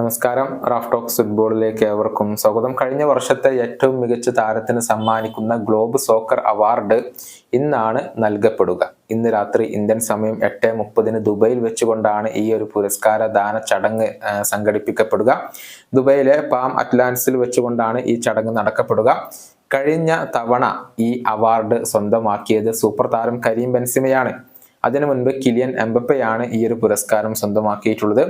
നമസ്കാരം. Raf talks ഫുട്ബോളിലേക്ക് ഏവർക്കും സ്വാഗതം. കഴിഞ്ഞ വർഷത്തെ ഏറ്റവും മികച്ച താരത്തിന് സമ്മാനിക്കുന്ന ഗ്ലോബ് സോക്കർ അവാർഡ് ഇന്നാണ് നൽകപ്പെടുക. ഇന്ന് രാത്രി ഇന്ത്യൻ സമയം 8:30 ദുബൈയിൽ വെച്ചുകൊണ്ടാണ് ഈ ഒരു പുരസ്കാര ദാന ചടങ്ങ് സംഘടിപ്പിക്കപ്പെടുക. ദുബൈയിലെ പാം അറ്റ്ലാന്റിസിൽ വെച്ചുകൊണ്ടാണ് ഈ ചടങ്ങ് നടക്കപ്പെടുക. കഴിഞ്ഞ തവണ ഈ അവാർഡ് സ്വന്തമാക്കിയത് സൂപ്പർ താരം കരീം ബെൻസിമയാണ്. അതിനു മുൻപ് കിലിയൻ എംബപ്പയാണ് ഈ ഒരു പുരസ്കാരം സ്വന്തമാക്കിയിട്ടുള്ളത്.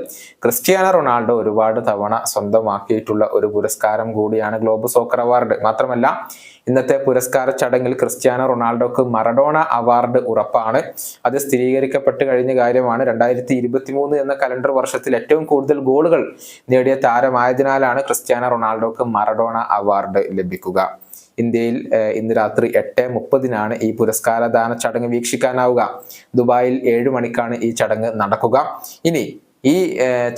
ക്രിസ്ത്യാനോ റൊണാൾഡോ ഒരുപാട് തവണ സ്വന്തമാക്കിയിട്ടുള്ള ഒരു പുരസ്കാരം കൂടിയാണ് ഗ്ലോബ് സോക്കർ അവാർഡ്. മാത്രമല്ല, ഇന്നത്തെ പുരസ്കാര ചടങ്ങിൽ ക്രിസ്ത്യാനോ റൊണാൾഡോക്ക് മറഡോണ അവാർഡ് ഉറപ്പാണ്. അത് സ്ഥിരീകരിക്കപ്പെട്ട് കഴിഞ്ഞ കാര്യമാണ്. 2023 എന്ന കലണ്ടർ വർഷത്തിൽ ഏറ്റവും കൂടുതൽ ഗോളുകൾ നേടിയ താരമായതിനാലാണ് ക്രിസ്ത്യാനോ റൊണാൾഡോക്ക് മറഡോണ അവാർഡ് ലഭിക്കുക. ഇന്ത്യയിൽ ഇന്ന് രാത്രി 8:30 ഈ പുരസ്കാരദാന ചടങ്ങ് വീക്ഷിക്കാനാവുക. ദുബായിൽ 7 മണിക്കാണ് ഈ ചടങ്ങ് നടക്കുക. ഇനി ഈ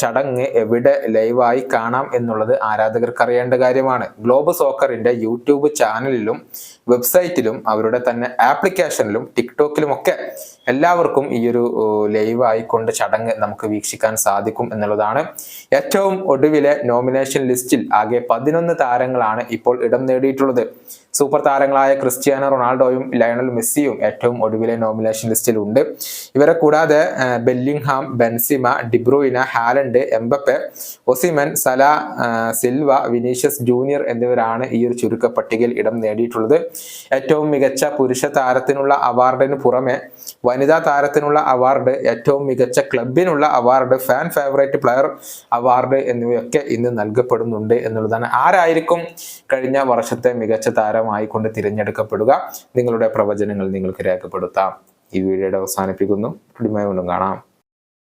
ചടങ്ങ് എവിടെ ലൈവായി കാണാം എന്നുള്ളത് ആരാധകർക്ക് അറിയേണ്ട കാര്യമാണ്. ഗ്ലോബ് സോക്കറിന്റെ യൂട്യൂബ് ചാനലിലും വെബ്സൈറ്റിലും അവരുടെ തന്നെ ആപ്ലിക്കേഷനിലും ടിക്ടോക്കിലും ഒക്കെ എല്ലാവർക്കും ഈ ഒരു ലൈവായി കൊണ്ട് ചടങ്ങ് നമുക്ക് വീക്ഷിക്കാൻ സാധിക്കും എന്നുള്ളതാണ്. ഏറ്റവും ഒടുവിലെ നോമിനേഷൻ ലിസ്റ്റിൽ ആകെ 11 താരങ്ങളാണ് ഇപ്പോൾ ഇടം നേടിയിട്ടുള്ളത്. സൂപ്പർ താരങ്ങളായ ക്രിസ്ത്യാനോ റൊണാൾഡോയും ലയണൽ മെസ്സിയും ഏറ്റവും ഒടുവിലെ നോമിനേഷൻ ലിസ്റ്റിൽ ഉണ്ട്. ഇവരെ കൂടാതെ Bellingham, Benzema, De Bruyne, Haaland, Mbappe, Osimhen, Salah, Silva, Vinicius Junior എന്നിവരാണ് ഈ ഒരു ചുരുക്ക പട്ടികയിൽ ഇടം നേടിയിട്ടുള്ളത്. ഏറ്റവും മികച്ച പുരുഷ താരത്തിനുള്ള അവാർഡിന് പുറമെ വനിതാ താരത്തിനുള്ള അവാർഡ്, ഏറ്റവും മികച്ച ക്ലബിനുള്ള award, fan favourite player award എന്നിവയൊക്കെ ഇന്ന് നൽകപ്പെടുന്നുണ്ട് എന്നുള്ളതാണ്. ആരായിരിക്കും കഴിഞ്ഞ വർഷത്തെ മികച്ച താരമായിക്കൊണ്ട് തിരഞ്ഞെടുക്കപ്പെടുക? നിങ്ങളുടെ പ്രവചനങ്ങൾ നിങ്ങൾക്ക് രേഖപ്പെടുത്താം. ഈ വീഡിയോയുടെ അവസാനിപ്പിക്കുന്നു. വീണ്ടും കാണാം.